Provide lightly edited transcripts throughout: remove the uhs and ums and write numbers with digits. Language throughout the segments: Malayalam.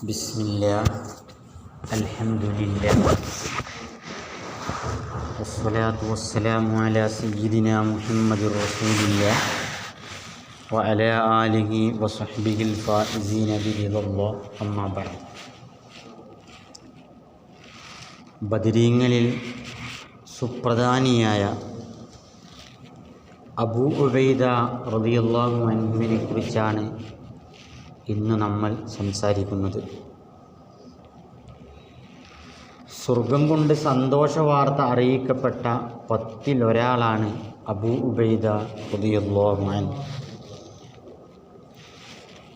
ബിസ്മില്ലാ അൽഹംദുലില്ലാ വസ്സലാത്തു വസ്സലാമു അലാ സയ്യിദിനാ മുഹമ്മദിർ റസൂലില്ലാ വഅലാ ആലിഹി വസഹ്ബിഹിൽ ഫായിസീന ബിറിദല്ലാഹ് അമ്മാ ബഅദ്. ബദരീങ്ങളിൽ സുപ്രധാനിയായ അബൂ ഉബൈദ റളിയല്ലാഹു അൻഹുവിനെ കുറിച്ചാണ് ഇന്ന് നമ്മൾ സംസാരിക്കുന്നത്. സ്വർഗം കൊണ്ട് സന്തോഷ വാർത്ത അറിയിക്കപ്പെട്ട 10 ഒരാളാണ് അബൂ ഉബൈദ റളിയല്ലാഹു അൻഹു.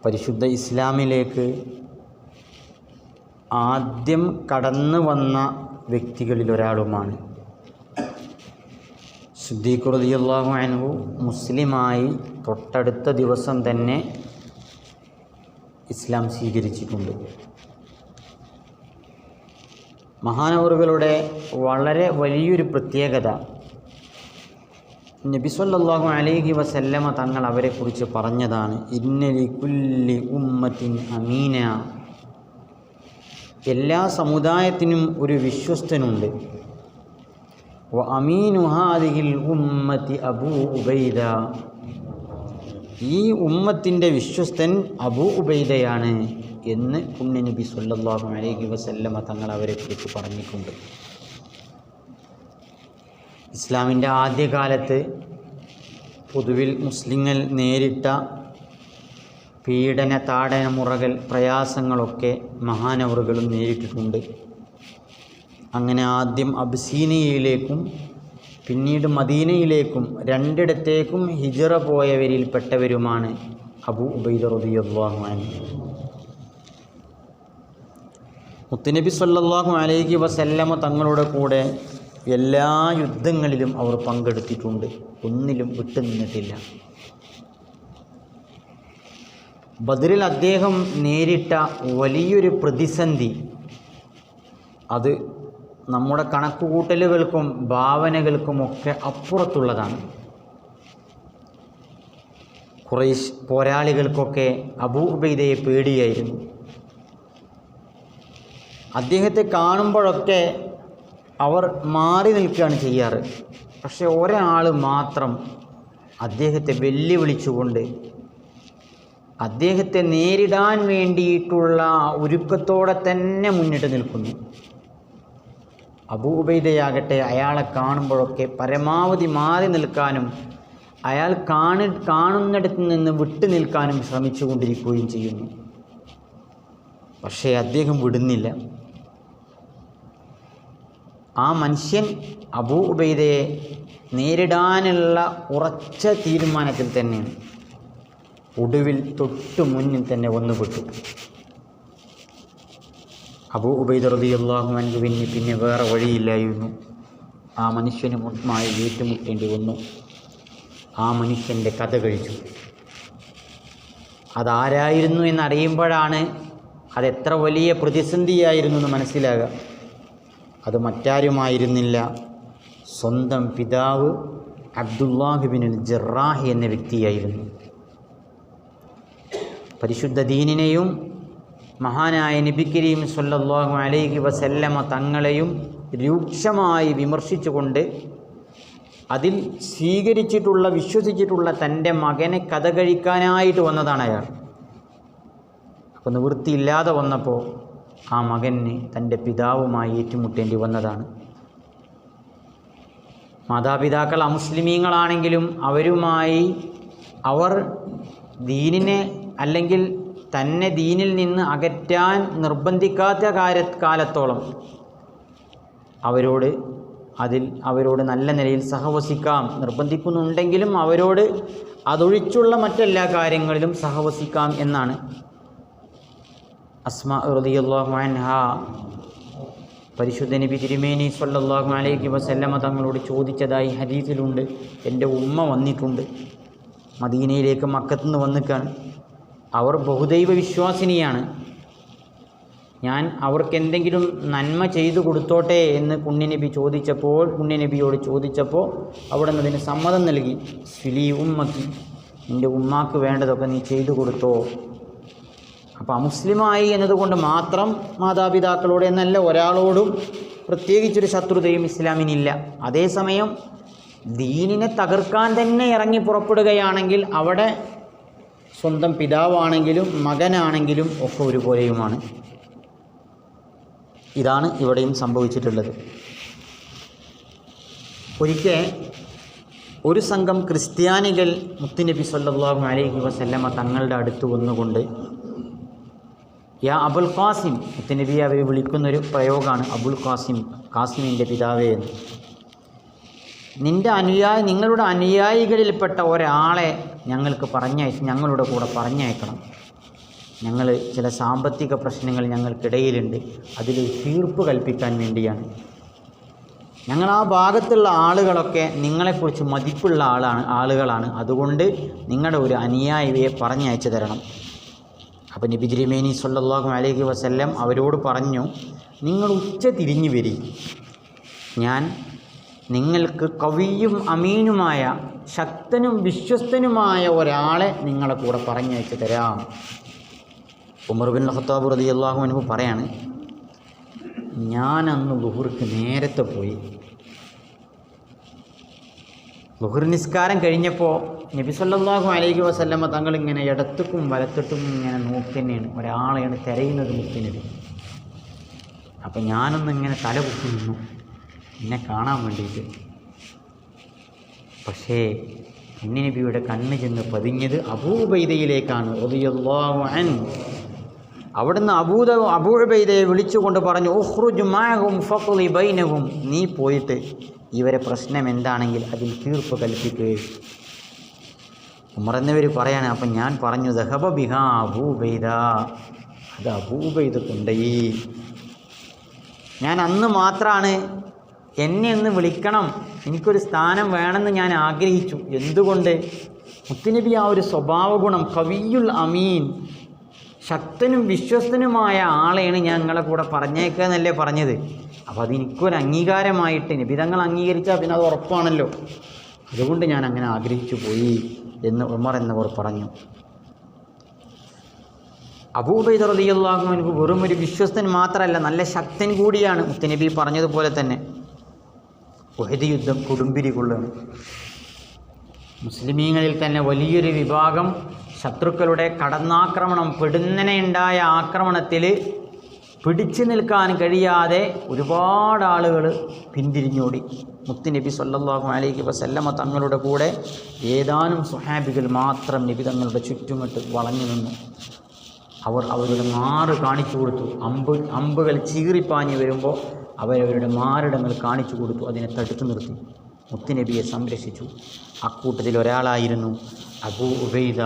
പരിശുദ്ധ ഇസ്ലാമിലേക്ക് ആദ്യം കടന്നു വന്ന വ്യക്തികളിലൊരാളുമാണ്. സിദ്ദീഖ് റളിയല്ലാഹു അൻഹു മുസ്ലിമായി തൊട്ടടുത്ത ദിവസം തന്നെ ഇസ്ലാം സ്വീകരിച്ചിട്ടുണ്ട്. മഹാനവറുകളുടെ വളരെ വലിയൊരു പ്രത്യേകത, നബി സല്ലല്ലാഹു അലൈഹി വസല്ലമ തങ്ങൾ അവരെക്കുറിച്ച് പറഞ്ഞതാണ്, ഇന്ന ലികുല്ലി ഉമ്മത്തിൻ അമീന, എല്ലാ സമുദായത്തിനും ഒരു വിശ്വസ്തനുണ്ട്. വ അമീനു ഹാദിഹിൽ ഉമ്മത്തി അബൂ ഉബൈദ, ഈ ഉമ്മത്തിൻ്റെ വിശ്വസ്തൻ അബൂ ഉബൈദയാണ് എന്ന് പുണ്യനബി സല്ലല്ലാഹു അലൈഹി വസല്ലമ തങ്ങൾ അവരെക്കുറിച്ച് പറഞ്ഞിട്ടുണ്ട്. ഇസ്ലാമിൻ്റെ ആദ്യകാലത്ത് പൊതുവിൽ മുസ്ലിങ്ങൾ നേരിട്ട പീഡന താടന മുറകൾ പ്രയാസങ്ങളൊക്കെ മഹാനവറുകളും നേരിട്ടിട്ടുണ്ട്. അങ്ങനെ ആദ്യം അബ്സീനിയയിലേക്കും പിന്നീട് മദീനയിലേക്കും രണ്ടിടത്തേക്കും ഹിജറ പോയവരിൽപ്പെട്ടവരുമാണ് അബൂ ഉബൈദ റളിയല്ലാഹു അൻഹു. മുത്തുനബി സല്ലല്ലാഹു അലൈഹി വസല്ലമ തങ്ങളുടെ കൂടെ എല്ലാ യുദ്ധങ്ങളിലും അവർ പങ്കെടുത്തിട്ടുണ്ട്, ഒന്നിലും വിട്ടുനിന്നിട്ടില്ല. ബദറിൽ അദ്ദേഹം നേരിട്ട വലിയൊരു പ്രതിസന്ധി അത് നമ്മുടെ കണക്കുകൂട്ടലുകൾക്കും ഭാവനകൾക്കുമൊക്കെ അപ്പുറത്തുള്ളതാണ്. ഖുറൈശ് പോരാളികൾക്കൊക്കെ അബൂ ഉബൈദയെ പേടിയായിരുന്നു. അദ്ദേഹത്തെ കാണുമ്പോഴൊക്കെ അവർ മാറി നിൽക്കുകയാണ് ചെയ്യാറ്. പക്ഷെ ഒരാൾ മാത്രം അദ്ദേഹത്തെ വെല്ലുവിളിച്ചുകൊണ്ട് അദ്ദേഹത്തെ നേരിടാൻ വേണ്ടിയിട്ടുള്ള ഒരുക്കത്തോടെ തന്നെ മുന്നിട്ട് നിൽക്കുന്നു. അബൂ ഉബൈദയാകട്ടെ അയാളെ കാണുമ്പോഴൊക്കെ പരമാവധി മാറി നിൽക്കാനും അയാൾ കാണുന്നിടത്ത് നിന്ന് വിട്ടു നിൽക്കാനും ശ്രമിച്ചുകൊണ്ടിരിക്കുകയും ചെയ്യുന്നു. പക്ഷേ അദ്ദേഹം വിടുന്നില്ല. ആ മനുഷ്യൻ അബൂ ഉബൈദയെ നേരിടാനുള്ള ഉറച്ച തീരുമാനത്തിൽ തന്നെയാണ്. ഒടുവിൽ തൊട്ടു മുന്നിൽ തന്നെ വന്നുപെട്ടു. അബൂ ഉബൈദ റളിയല്ലാഹു അൻഹുവിന് പിന്നെ വേറെ വഴിയില്ലായിരുന്നു. ആ മനുഷ്യന് മുൻമായി ഏറ്റുമുട്ടേണ്ടി വന്നു. ആ മനുഷ്യൻ്റെ കഥ കഴിച്ചു. അതാരായിരുന്നു എന്നറിയുമ്പോഴാണ് അതെത്ര വലിയ പ്രതിസന്ധിയായിരുന്നു എന്ന് മനസ്സിലാകുക. അത് മറ്റാരുമായിരുന്നില്ല, സ്വന്തം പിതാവ് അബ്ദുല്ലാഹ് ഇബ്നുൽ ജറാഹ് എന്ന വ്യക്തിയായിരുന്നു. പരിശുദ്ധ ദീനിനെയും മഹാനായ നബി കരീം സല്ലല്ലാഹു അലൈഹി വസല്ലമ തങ്ങളെയും രൂക്ഷമായി വിമർശിച്ചുകൊണ്ട് അതിൽ സ്വീകരിച്ചിട്ടുള്ള വിശ്വസിച്ചിട്ടുള്ള തൻ്റെ മകനെ കഥ കഴിക്കാനായിട്ട് വന്നതാണ് അയാൾ. അപ്പോൾ നിവൃത്തിയില്ലാതെ വന്നപ്പോൾ ആ മകന് തൻ്റെ പിതാവുമായി ഏറ്റുമുട്ടേണ്ടി വന്നതാണ്. മാതാപിതാക്കൾ അമുസ്ലിമീങ്ങളാണെങ്കിലും അവരുമായി അവർ ദീനിനെ അല്ലെങ്കിൽ തന്നെ ദീനിൽ നിന്ന് അകറ്റാൻ നിർബന്ധിക്കാത്ത കാലത്തോളം അവരോട് നല്ല നിലയിൽ സഹവസിക്കാം. നിർബന്ധിക്കുന്നുണ്ടെങ്കിലും അവരോട് അതൊഴിച്ചുള്ള മറ്റെല്ലാ കാര്യങ്ങളിലും സഹവസിക്കാം എന്നാണ് അസ്മാ റളിയല്ലാഹു അൻഹാ പരിശുദ്ധ നബി തിരുമേനി സല്ലല്ലാഹു അലൈഹി വസല്ലമ തങ്ങളോട് ചോദിച്ചതായി ഹദീസിലുണ്ട്. എൻ്റെ ഉമ്മ വന്നിട്ടുണ്ട്, മദീനയിലേക്ക് മക്കത്തുനിന്ന് വന്നിക്കാണ്. അവർ ബഹുദൈവ വിശ്വാസിനിയാണ്. ഞാൻ അവർക്ക് എന്തെങ്കിലും നന്മ ചെയ്തു കൊടുത്തോട്ടെ എന്ന് പുണ്യനബിയോട് ചോദിച്ചപ്പോൾ അവിടെ നിന്ന് അതിന് സമ്മതം നൽകി. സ്വിലി ഉമ്മക്ക്, നിൻ്റെ ഉമ്മാക്ക് വേണ്ടതൊക്കെ നീ ചെയ്തു കൊടുത്തോ. അപ്പോൾ അമുസ്ലിമായി എന്നതുകൊണ്ട് മാത്രം മാതാപിതാക്കളോട് എന്നല്ല, ഒരാളോടും പ്രത്യേകിച്ചൊരു ശത്രുതയും ഇസ്ലാമിനില്ല. അതേസമയം ദീനിനെ തകർക്കാൻ തന്നെ ഇറങ്ങി പുറപ്പെടുകയാണെങ്കിൽ അവിടെ സ്വന്തം പിതാവാണെങ്കിലും മകനാണെങ്കിലും ഒക്കെ ഒരുപോലെയുമാണ്. ഇതാണ് ഇവിടെയും സംഭവിച്ചിട്ടുള്ളത്. ഒരിക്കൽ ഒരു സംഘം ക്രിസ്ത്യാനികൾ മുത്തുനബി സല്ലല്ലാഹു അലൈഹി വസല്ലമ തങ്ങളുടെ അടുത്ത് വന്നുകൊണ്ട് യാ അബുൽ ഖാസിം, മുത്തുനബിയെ അവർ വിളിക്കുന്നൊരു പ്രയോഗമാണ് അബുൽ ഖാസിം, ഖാസിമിൻ്റെ പിതാവേ എന്ന്. നിങ്ങളുടെ അനുയായികളിൽപ്പെട്ട ഒരാളെ ഞങ്ങൾക്ക് ഞങ്ങളുടെ കൂടെ പറഞ്ഞയക്കണം. ഞങ്ങൾ ചില സാമ്പത്തിക പ്രശ്നങ്ങൾ ഞങ്ങൾക്കിടയിലുണ്ട്, അതിൽ തീർപ്പ് കൽപ്പിക്കാൻ വേണ്ടിയാണ്. ഞങ്ങൾ ആ ഭാഗത്തുള്ള ആളുകളൊക്കെ നിങ്ങളെക്കുറിച്ച് മതിപ്പുള്ള ആളുകളാണ്, അതുകൊണ്ട് നിങ്ങളുടെ ഒരു അനുയായിയെ പറഞ്ഞയച്ചു തരണം. അപ്പോൾ നബി തിരുമേനി സല്ലല്ലാഹു അലൈഹി വസല്ലം അവരോട് പറഞ്ഞു, നിങ്ങൾ ഉച്ച തിരിഞ്ഞു വരി, ഞാൻ നിങ്ങൾക്ക് കവിയും അമീനുമായ ശക്തനും വിശ്വസ്തനുമായ ഒരാളെ നിങ്ങളെ കൂടെ പറഞ്ഞയച്ചു തരാം. ഉമർ ബിൻ ഖത്താബ് റളിയല്ലാഹു അൻഹു പറയാണ്, ഞാനന്ന് ളുഹുർക്ക് നേരത്തെ പോയി. ളുഹുർ നിസ്കാരം കഴിഞ്ഞപ്പോൾ നബി സല്ലല്ലാഹു അലൈഹി വസല്ലമ തങ്ങളിങ്ങനെ ഇടത്തുക്കും വലത്തോട്ടും ഇങ്ങനെ നോക്കി തന്നെയാണ്, ഒരാളെയാണ് തിരയുന്നത് മുത്തുനബി. അപ്പം ഞാനൊന്നിങ്ങനെ തല കുത്തി നിന്നു എന്നെ കാണാൻ വേണ്ടിയിട്ട്. പക്ഷേ നബിയുടെ കണ്ണ് ചെന്ന് പതിഞ്ഞത് അബൂ ഉബൈദയിലേക്കാണ് റളിയല്ലാഹു അൻഹു. അവിടുന്ന് അബൂ ഉബൈദയെ വിളിച്ചുകൊണ്ട് പറഞ്ഞു, ഉഖ്റുജ് മഅഹും ഫഖ്ളി ബൈനഹും, നീ പോയിട്ട് ഇവരെ പ്രശ്നം എന്താണെങ്കിൽ അതിൽ തീർപ്പ് കൽപ്പിക്കുകയും. ഉമർ എന്നിവർ പറയാണ്, അപ്പം ഞാൻ പറഞ്ഞു, ദഹബ ബിഹാ അബൂ ഉബൈദ, അത് അബൂ ഉബൈദ കൊണ്ടുപോയി. ഞാൻ അന്ന് മാത്രമാണ് എന്നെ ഒന്ന് വിളിക്കണം, എനിക്കൊരു സ്ഥാനം വേണമെന്ന് ഞാൻ ആഗ്രഹിച്ചു. എന്തുകൊണ്ട്? മുത്തുനബി ആ ഒരു സ്വഭാവ ഗുണം, കവിയുൽ അമീൻ, ശക്തനും വിശ്വസ്തനുമായ ആളെയാണ് ഞാൻ നിങ്ങളെ കൂടെ പറഞ്ഞേക്കുക എന്നല്ലേ പറഞ്ഞത്. അപ്പോൾ അതെനിക്കൊരു അംഗീകാരമായിട്ട് നബിതങ്ങൾ അംഗീകരിച്ചാൽ പിന്നെ അത് ഉറപ്പാണല്ലോ, അതുകൊണ്ട് ഞാൻ അങ്ങനെ ആഗ്രഹിച്ചു പോയി എന്ന് ഉമർ എന്നവർ പറഞ്ഞു. അബൂ ഉബൈദ റളിയല്ലാഹു അൻഹു വെറും ഒരു വിശ്വസ്തൻ മാത്രമല്ല, നല്ല ശക്തൻ കൂടിയാണ്. മുത്തുനബി പറഞ്ഞതുപോലെ തന്നെ ഉഹദ് യുദ്ധം കൊടുമ്പിരി കൊള്ളുകയാണ്. മുസ്ലിമീങ്ങളിൽ തന്നെ വലിയൊരു വിഭാഗം ശത്രുക്കളുടെ കടന്നാക്രമണം, പെടുന്നനെയുണ്ടായ ആക്രമണത്തിൽ പിടിച്ചു നിൽക്കാൻ കഴിയാതെ ഒരുപാട് ആളുകൾ പിന്തിരിഞ്ഞോടി. മുത്തുനബി സല്ലല്ലാഹു അലൈഹി വസല്ലമ തങ്ങളുടെ കൂടെ ഏതാനും സ്വഹാബികൾ മാത്രം നബി തങ്ങളുടെ ചുറ്റുമിട്ട് വളഞ്ഞു നിന്നു. അവരുടെ മാറ് കാണിച്ചു കൊടുത്തു. അമ്പുകൾ ചീറിപ്പാഞ്ഞ് വരുമ്പോൾ അവരവരുടെ മാറിടങ്ങൾ കാണിച്ചു കൊടുത്തു, അതിനെ തടുത്തു നിർത്തി. മുത്തുനബിയെ സംരക്ഷിച്ചു. അക്കൂട്ടത്തിൽ ഒരാളായിരുന്നു അബൂ ഉബൈദ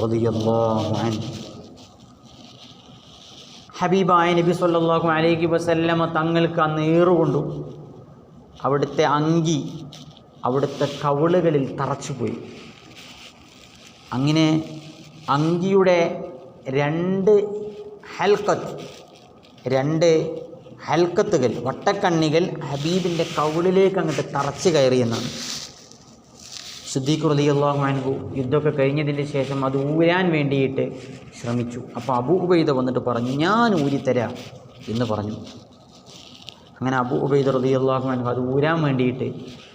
റളിയല്ലാഹു അൻഹു. ഹബീബായ നബി സല്ലല്ലാഹു അലൈഹി വസല്ലമ തങ്ങൾക്ക് അന്ന് ഏറുകൊണ്ടു. അവിടുത്തെ അങ്കി അവിടുത്തെ കവിളുകളിൽ തറച്ചുപോയി. അങ്ങനെ അങ്കിയുടെ രണ്ട് ഹൽക്കത്തുകൾ, വട്ടക്കണ്ണികൾ ഹബീബിൻ്റെ കവിളിലേക്ക് അങ്ങോട്ട് തറച്ച് കയറിയെന്നാണ്. സിദ്ദീഖ് റളിയല്ലാഹു അൻഹു യുദ്ധമൊക്കെ കഴിഞ്ഞതിന് ശേഷം അത് ഊരാൻ വേണ്ടിയിട്ട് ശ്രമിച്ചു. അപ്പോൾ അബൂ ഉബൈദ വന്നിട്ട് പറഞ്ഞു, ഞാൻ ഊരിത്തരാം എന്ന് പറഞ്ഞു. അങ്ങനെ അബൂ ഉബൈദ റളിയല്ലാഹു അൻഹു അത് ഊരാൻ വേണ്ടിയിട്ട്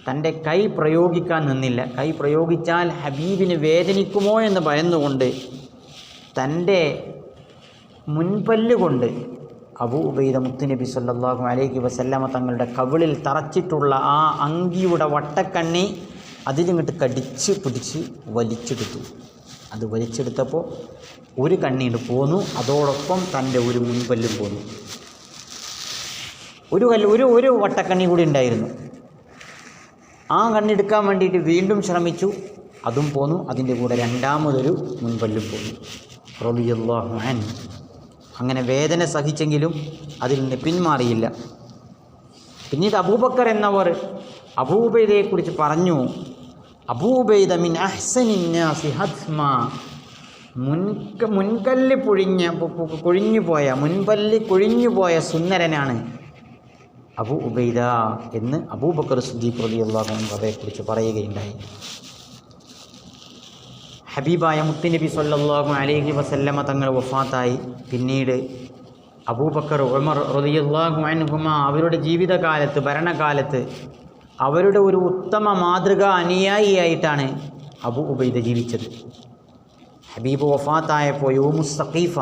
തൻ്റെ കൈ പ്രയോഗിക്കാൻ നിന്നില്ല. കൈ പ്രയോഗിച്ചാൽ ഹബീബിന് വേദനിക്കുമോ എന്ന് ഭയന്നുകൊണ്ട് തൻ്റെ മുൻപല്ലുകൊണ്ട് അബൂ ഉബൈദ മുത്തുനബി സല്ലല്ലാഹു അലൈഹി വസല്ലമ തങ്ങളുടെ കവിളിൽ തറച്ചിട്ടുള്ള ആ അങ്കിയുടെ വട്ടക്കണ്ണി അതിലിങ്ങോട്ട് കടിച്ച് പിടിച്ച് വലിച്ചെടുത്തു. അത് വലിച്ചെടുത്തപ്പോൾ ഒരു കണ്ണീട് പോന്നു, അതോടൊപ്പം തൻ്റെ ഒരു മുൻപല്ലും പോന്നു. ഒരു വട്ടക്കണ്ണി കൂടി ഉണ്ടായിരുന്നു. ആ കണ്ണെടുക്കാൻ വേണ്ടിയിട്ട് വീണ്ടും ശ്രമിച്ചു, അതും പോന്നു. അതിൻ്റെ കൂടെ രണ്ടാമതൊരു മുൻപല്ലും പോന്നു. റളിയല്ലാഹു അൻഹു. അങ്ങനെ വേദന സഹിച്ചെങ്കിലും അതിൽ നിന്ന് പിന്മാറിയില്ല. പിന്നീട് അബൂബക്കർ എന്നവർ അബൂ ഉബൈദയെക്കുറിച്ച് പറഞ്ഞു, അബൂ ഉബൈദ മിൻ അഹ്സനിൻ നാസി ഹദ്മ, മുൻപല്ല് കൊഴിഞ്ഞുപോയ സുന്ദരനാണ് അബൂ ഉബൈദ എന്ന് അബൂബക്കർ സിദ്ദീഖ് റളിയല്ലാഹു അൻഹു അവരെക്കുറിച്ച് പറയുകയുണ്ടായി. ഹബീബായ മുത്തുനബി സ്വല്ലല്ലാഹു അലൈഹി വസല്ലമ തങ്ങൾ വഫാത്തായി. പിന്നീട് അബൂബക്കർ, ഉമർ റളിയല്ലാഹു അൻഹുമാ അവരുടെ ജീവിതകാലത്ത്, ഭരണകാലത്ത് അവരുടെ ഒരു ഉത്തമ മാതൃക അനുയായിയായിട്ടാണ് അബൂ ഉബൈദ ജീവിച്ചത്. ഹബീബ് വഫാത്തായപ്പോൾ യൗമുസ് സഖീഫ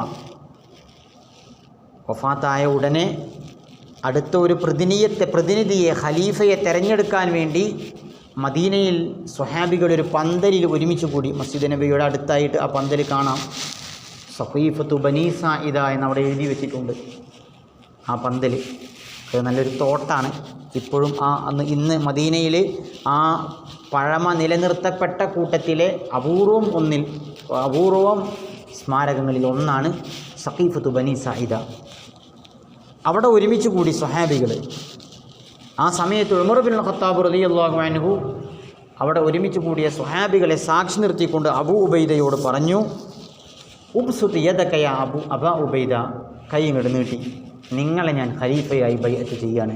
വഫാത്തായ ഉടനെ അടുത്ത ഒരു പ്രതിനിധിയെ, ഖലീഫയെ തിരഞ്ഞെടുക്കാൻ വേണ്ടി മദീനയിൽ സ്വഹാബികൾ ഒരു പന്തലിൽ ഒരുമിച്ച് കൂടി. മസ്ജിദ് നബിയുടെ അടുത്തായിട്ട് ആ പന്തൽ കാണാം. സഖീഫത്തു ബനീ സായിദ എന്നവിടെ എഴുതി വെച്ചിട്ടുണ്ട്. ആ പന്തൽ അത് നല്ലൊരു തോട്ടാണ്. ഇപ്പോഴും ഇന്ന് മദീനയിൽ ആ പഴമ നിലനിർത്തപ്പെട്ട കൂട്ടത്തിലെ അപൂർവം സ്മാരകങ്ങളിൽ ഒന്നാണ് സഖീഫത്തു ബനീ സായിദ. അവിടെ ഒരുമിച്ച് കൂടി സ്വഹാബികൾ. ആ സമയത്ത് ഉമർ ബിൻ ഖത്താബ് റളിയല്ലാഹു അൻഹു അവിടെ ഒരുമിച്ച് കൂടിയ സ്വഹാബികളെ സാക്ഷി നിർത്തിക്കൊണ്ട് അബൂ ഉബൈദയോട് പറഞ്ഞു, ഉബ്സുത് യദക യാ അബാ ഉബൈദ, കൈ ഇങ്ങോട്ട് നീട്ടി, നിങ്ങളെ ഞാൻ ഖലീഫയായി ബൈഅത്ത് ചെയ്യാണ്.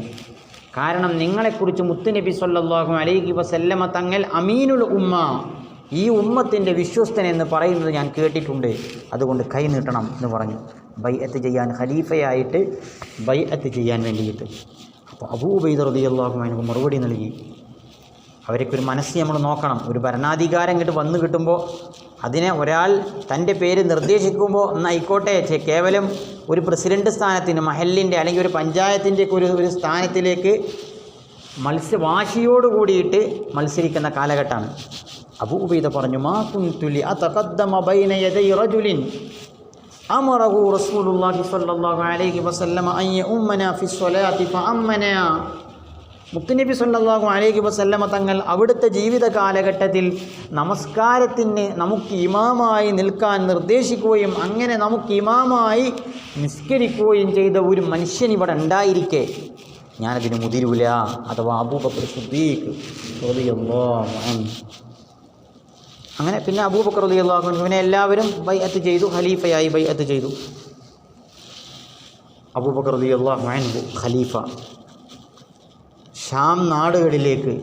കാരണം നിങ്ങളെക്കുറിച്ച് മുത്തുനബി സ്വല്ലല്ലാഹു അലൈഹി വസല്ലമ തങ്ങൾ അമീനുൽ ഉമ്മ, ഈ ഉമ്മത്തിൻ്റെ വിശ്വസ്തൻ എന്ന് പറയുന്നത് ഞാൻ കേട്ടിട്ടുണ്ട്, അതുകൊണ്ട് കൈ നീട്ടണം എന്ന് പറഞ്ഞു. ബൈഅത്ത് ചെയ്യാൻ, ഖലീഫയായിട്ട് ബൈഅത്ത് ചെയ്യാൻ വേണ്ടിയിട്ട്. അപ്പോൾ അബൂ ഉബൈദ റളിയല്ലാഹു അൻഹു മറുപടി നൽകി. അവരൊക്കെ മനസ്സ് നമ്മൾ നോക്കണം. ഒരു ഭരണാധികാരം വന്നു കിട്ടുമ്പോൾ അതിനെ ഒരാൾ തൻ്റെ പേര് നിർദ്ദേശിക്കുമ്പോൾ എന്നായിക്കോട്ടെ, കേവലം ഒരു പ്രസിഡന്റ് സ്ഥാനത്തിന്, മഹലിൻ്റെ അല്ലെങ്കിൽ ഒരു പഞ്ചായത്തിൻ്റെ ഒരു സ്ഥാനത്തിലേക്ക് വാശിയോട് കൂടിയിട്ട് മത്സരിക്കുന്ന കാലഘട്ടമാണ്. അബൂ ഉബൈദ പറഞ്ഞു, മാ കുൻതു ലിഅതഖദ്ദമ ബൈന യദൈ റജുലിൻ അമറഹു റസൂലുള്ളാഹി സ്വല്ലല്ലാഹു അലൈഹി വസല്ലമ അൻ യഉമ്മനാ ഫിസ്സലാത്തി ഫഅമ്മനാ. മുത്തുനബി സ്വല്ലല്ലാഹു അലൈഹി വസല്ലമ തങ്ങൾ അവിടുത്തെ ജീവിത കാലഘട്ടത്തിൽ നമസ്കാരത്തിന് നമുക്ക് ഇമാമായി നിൽക്കാൻ നിർദ്ദേശിക്കുകയും അങ്ങനെ നമുക്ക് ഇമാമായി നിസ്കരിക്കുകയും ചെയ്ത ഒരു മനുഷ്യൻ ഇവിടെ ഉണ്ടായിരിക്കെ ഞാനതിന് മുതിരൂല. അഥവാ അബൂബക്കർ സിദ്ദീഖ് റളിയല്ലാഹു അൻഹു. അങ്ങനെ പിന്നെ അബൂബക്കർ റളിയല്ലാഹു അൻഹുവിനെ എല്ലാവരും ബൈഅത്ത് ചെയ്തു, ഖലീഫയായി ബൈഅത്ത് ചെയ്തു. അബൂബക്കർ റളിയല്ലാഹു അൻഹു ഖലീഫ. ഷാം നാടുകളിലേക്ക്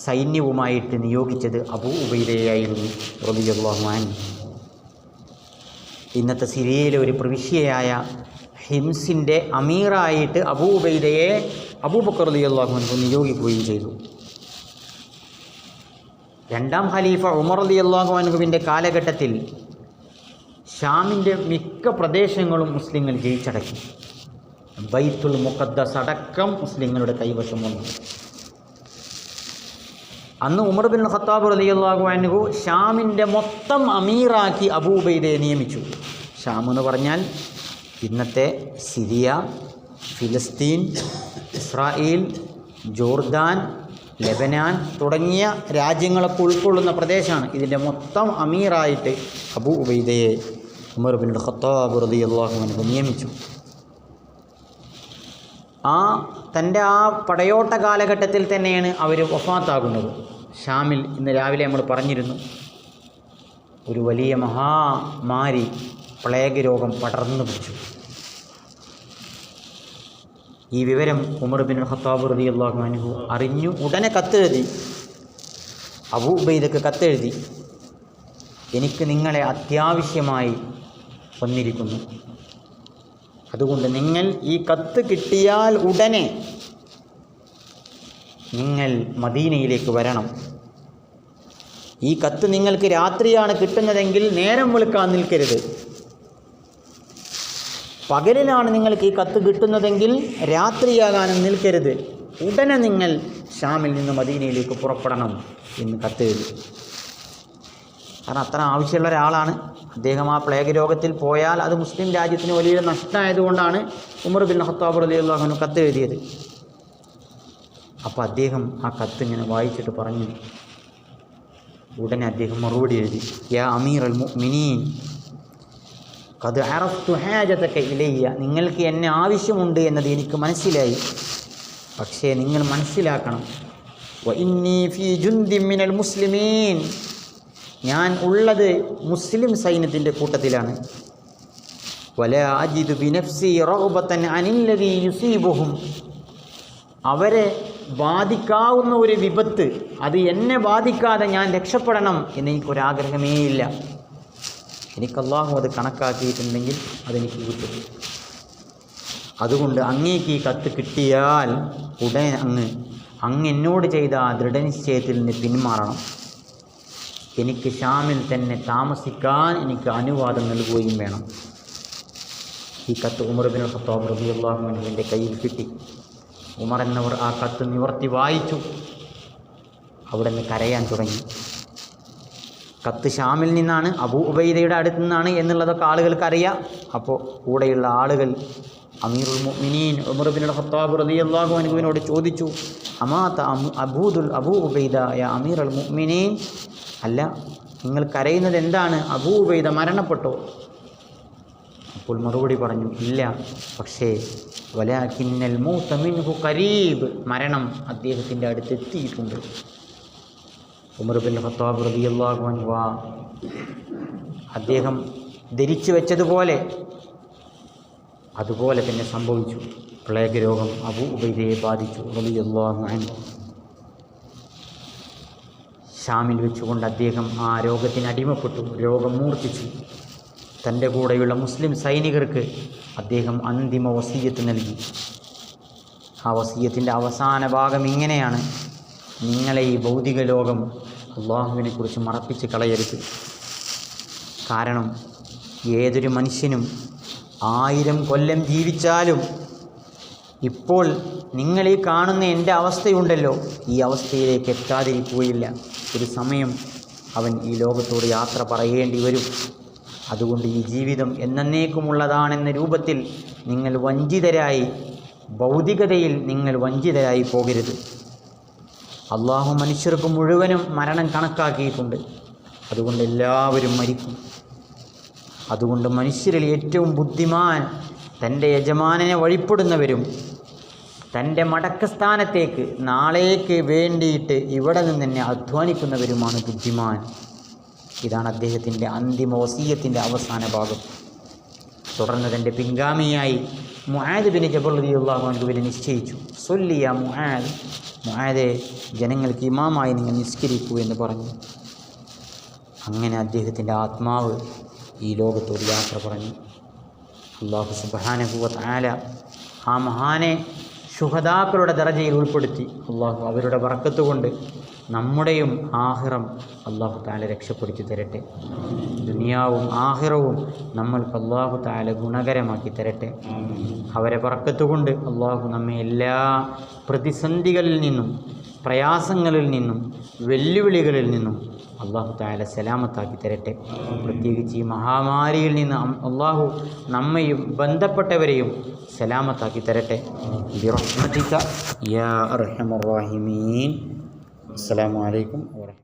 സൈന്യവുമായിട്ട് നിയോഗിച്ചത് അബൂ ഉബൈദയായിരുന്നു റളിയല്ലാഹു അൻഹു. ഇന്നത്തെ സിറിയയിലെ ഒരു പ്രവിശ്യയായ ഹിംസിൻ്റെ അമീറായിട്ട് അബൂ ഉബൈദയെ അബൂബക്കർ റളിയല്ലാഹു അൻഹു നിയോഗിക്കുകയും ചെയ്തു. രണ്ടാം ഖലീഫ ഉമർ റളിയല്ലാഹു അൻഹുവിൻ്റെ കാലഘട്ടത്തിൽ ഷാമിൻ്റെ മിക്ക പ്രദേശങ്ങളും മുസ്ലിങ്ങൾ ജയിച്ചടക്കി. ബൈത്തുൽ മുഖദ്ദസ് അടക്കം മുസ്ലിങ്ങളുടെ കൈവശം വന്നു. അന്ന് ഉമർ ബിൻ ഖത്താബ് റളിയല്ലാഹു അൻഹു ഷാമിൻ്റെ മൊത്തം അമീറാക്കി അബൂ ഉബൈദയെ നിയമിച്ചു. ഷാം എന്ന് പറഞ്ഞാൽ ഇന്നത്തെ Syria, Philistine, Israel, Jordan, Lebanon തുടങ്ങിയ രാജ്യങ്ങളൊക്കെ ഉൾക്കൊള്ളുന്ന പ്രദേശമാണ്. ഇതിൻ്റെ മൊത്തം അമീറായിട്ട് അബൂ ഉബൈദയെ ഉമർ ബിൻ ഖത്താബ് റളിയല്ലാഹു അൻഹു നിയമിച്ചു. തൻ്റെ ആ പടയോട്ട കാലഘട്ടത്തിൽ തന്നെയാണ് അവർ വഫാത്താകുന്നത്. ഷാമിൽ ഇന്ന് രാവിലെ നമ്മൾ പറഞ്ഞിരുന്നു, ഒരു വലിയ മഹാമാരി, പ്ലേഗ് രോഗം പടർന്നു പിടിച്ചു. ഈ വിവരം ഉമർ ബിൻ ഖത്താബ് റളിയല്ലാഹു അൻഹു അറിഞ്ഞു. ഉടനെ കത്തെഴുതി, അബൂ ഉബൈദക്ക് കത്തെഴുതി, എനിക്ക് നിങ്ങളെ അത്യാവശ്യമായി വന്നിരിക്കുന്നു, അതുകൊണ്ട് നിങ്ങൾ ഈ കത്ത് കിട്ടിയാൽ ഉടനെ നിങ്ങൾ മദീനയിലേക്ക് വരണം. ഈ കത്ത് നിങ്ങൾക്ക് രാത്രിയാണ് കിട്ടുന്നതെങ്കിൽ നേരം വെളുക്കാൻ നിൽക്കരുത്. പകലിലാണ് നിങ്ങൾക്ക് ഈ കത്ത് കിട്ടുന്നതെങ്കിൽ രാത്രിയാകാനും നിൽക്കരുത്. ഉടനെ നിങ്ങൾ ഷാമിൽ നിന്ന് മദീനയിലേക്ക് പുറപ്പെടണം എന്ന് കത്തെഴുതി. കാരണം അത്ര ആവശ്യമുള്ള ഒരാളാണ് അദ്ദേഹം. ആ പ്ലേഗ് രോഗത്തിൽ പോയാൽ അത് മുസ്ലിം രാജ്യത്തിന് വലിയ നഷ്ടമായതുകൊണ്ടാണ് ഉമർ ബിൻ ഖത്താബ് റളിയല്ലാഹു അൻഹു കത്തെഴുതിയത്. അപ്പോൾ അദ്ദേഹം ആ കത്ത് ഇങ്ങനെ വായിച്ചിട്ട് പറഞ്ഞു, ഉടനെ അദ്ദേഹം മറുപടി എഴുതി, യാ അമീർ അൽ മുഅ്മിനീൻ ഖദ് അറഫ്തു ഹാജതക ഇലയ്യ, നിങ്ങൾക്ക് എന്നെ ആവശ്യമുണ്ട് എന്നത് എനിക്ക് മനസ്സിലായി. പക്ഷേ നിങ്ങൾ മനസ്സിലാക്കണം, വ ഇന്നി ഫീ ജുന്ദിൻ മിനൽ മുസ്ലിമീൻ, ഞാൻ ഉള്ളത് മുസ്ലിം സൈന്യത്തിൻ്റെ കൂട്ടത്തിലാണ്. വലാ അജിദു ബിനഫ്സി റഗ്ബതൻ അനില്ലദീ യുസീബുഹും, അവരെ ബാധിക്കാവുന്ന ഒരു വിപത്ത് അത് എന്നെ ബാധിക്കാതെ ഞാൻ രക്ഷപ്പെടണം എന്നെനിക്കൊരാഗ്രഹമേ ഇല്ല. എനിക്ക് അല്ലാഹു അത് കണക്കാക്കിയിട്ടുണ്ടെങ്കിൽ അതെനിക്ക് കിട്ടും. അതുകൊണ്ട് അങ്ങേക്ക് ഈ കത്ത് കിട്ടിയാൽ ഉടനെ അങ്ങ് എന്നോട് ചെയ്ത ആ ദൃഢനിശ്ചയത്തിൽ നിന്ന് പിന്മാറണം. എനിക്ക് ഷാമിൽ തന്നെ താമസിക്കാൻ എനിക്ക് അനുവാദം നൽകുകയും വേണം. ഈ കത്ത് ഉമർ ബിൻ ഖത്താബ് റളിയല്ലാഹു അൻഹുവിൻ്റെ കയ്യിൽ കിട്ടി. ഉമർ എന്നവർ ആ കത്ത് നിവർത്തി വായിച്ചു. അവിടെ നിന്ന് കരയാൻ തുടങ്ങി. കത്ത് ഷാമിൽ നിന്നാണ്, അബൂ ഉബൈദയുടെ അടുത്ത് നിന്നാണ് എന്നുള്ളതൊക്കെ ആളുകൾക്ക് അറിയാം. അപ്പോൾ കൂടെയുള്ള ആളുകൾ അമീറുൽ മുഅ്മിനീൻ ഉമർ ബിൻ ഖത്താബ് റളിയല്ലാഹു അൻഹുവിനോട് ചോദിച്ചു, അമാത അബൂ ഉബൈദ യാ അമീറുൽ മുഅ്മിനീൻ, അല്ല നിങ്ങൾ കരയുന്നത് എന്താണ്? അബൂ ഉബൈദ മരണപ്പെട്ടോ? അപ്പോൾ മറുപടി പറഞ്ഞു, ഇല്ല, പക്ഷേ വലാകിന്നൽ മൗത മിൻഹു ഖരീബ്, മരണം അദ്ദേഹത്തിൻ്റെ അടുത്ത് എത്തിയിട്ടുണ്ട്. ഉമർ ബിൻ ഖത്താബ് റളിയല്ലാഹു അൻഹു അദ്ദേഹം ധരിച്ചു വെച്ചതുപോലെ അതുപോലെ തന്നെ സംഭവിച്ചു. പ്ലേഗ് രോഗം അബൂ ഉബൈദയെ ബാധിച്ചു റളിയല്ലാഹു അൻഹു. ഷാമിൽ വെച്ചുകൊണ്ട് അദ്ദേഹം ആ രോഗത്തിന് അടിമപ്പെട്ടു. രോഗം മൂർച്ഛിച്ചു. തൻ്റെ കൂടെയുള്ള മുസ്ലിം സൈനികർക്ക് അദ്ദേഹം അന്തിമ വസിയ്യത്ത് നൽകി. ആ വസിയ്യത്തിൻ്റെ അവസാന ഭാഗം ഇങ്ങനെയാണ്: നിങ്ങളെ ഈ ഭൗതിക ലോകം അള്ളാഹുവിനെക്കുറിച്ച് മറപ്പിച്ച് കളയരുത്. കാരണം ഏതൊരു മനുഷ്യനും 1000 കൊല്ലം ജീവിച്ചാലും ഇപ്പോൾ നിങ്ങളീ കാണുന്ന എൻ്റെ അവസ്ഥയുണ്ടല്ലോ, ഈ അവസ്ഥയിലേക്ക് എത്താതിരിക്കുകയില്ല. ഒരു സമയം അവൻ ഈ ലോകത്തോട് യാത്ര പറയേണ്ടി വരും. അതുകൊണ്ട് ഈ ജീവിതം എന്നേക്കുമുള്ളതാണെന്ന രൂപത്തിൽ നിങ്ങൾ വഞ്ചിതരായി, ഭൗതികതയിൽ നിങ്ങൾ വഞ്ചിതരായി പോകരുത്. അള്ളാഹു മനുഷ്യർക്ക് മുഴുവനും മരണം കണക്കാക്കിയിട്ടുണ്ട്. അതുകൊണ്ട് എല്ലാവരും മരിക്കും. അതുകൊണ്ട് മനുഷ്യരിൽ ഏറ്റവും ബുദ്ധിമാൻ തൻ്റെ യജമാനനെ വഴിപ്പെടുന്നവരും തൻ്റെ മടക്കസ്ഥാനത്തേക്ക് നാളേക്ക് വേണ്ടിയിട്ട് ഇവിടെ നിന്ന് തന്നെ അധ്വാനിക്കുന്നവരുമാണ് ബുദ്ധിമാൻ. ഇതാണ് അദ്ദേഹത്തിൻ്റെ അന്തിമ വസിയ്യത്തിൻ്റെ അവസാന ഭാഗം. തുടർന്ന് തൻ്റെ പിൻഗാമിയായി മുആദ് ബിൻ ജബൽ റളിയല്ലാഹു അൻഹുവിനെ നിശ്ചയിച്ചു. സൊല്ലിയ മുആദ്, മുആദേ ജനങ്ങൾക്ക് ഇമാമായി നിങ്ങൾ നിസ്കരിക്കൂ എന്ന് പറഞ്ഞു. അങ്ങനെ അദ്ദേഹത്തിൻ്റെ ആത്മാവ് ഈ ലോകത്തോട് യാത്ര പറഞ്ഞു. അല്ലാഹു സുബ്ഹാനഹു വ തആല ആ മഹാനെ ശുഹദാക്കളുടെ ദറജയിൽ ഉൾപ്പെടുത്തി. അള്ളാഹു അവരുടെ ബറക്കത്ത് കൊണ്ട് നമ്മുടെയും ആഖിറം അല്ലാഹു തആല രക്ഷപ്പെടുത്തി തരട്ടെ. ദുനിയാവും ആഖിറവും നമ്മൾക്ക് അല്ലാഹു തആല ഗുണകരമാക്കി തരട്ടെ. അവരെ ബറക്കത്ത് കൊണ്ട് അല്ലാഹു നമ്മെ എല്ലാ പ്രതിസന്ധികളിൽ നിന്നും, പ്രയാസങ്ങളിൽ നിന്നും, വെല്ലുവിളികളിൽ നിന്നും അല്ലാഹു തആല സലാമത്താക്കി തരട്ടെ. പ്രത്യേകിച്ച് ഈ മഹാമാരിയിൽ നിന്ന് അല്ലാഹു നമ്മയും ബന്ധപ്പെട്ടവരെയും സലാമത്താക്കി തരട്ടെ. ബിറഹ്മതിക യാ അർഹമർ റഹീമീൻ. അസ്സലാമു അലൈക്കും വറഹ്മത്തുള്ളാഹി.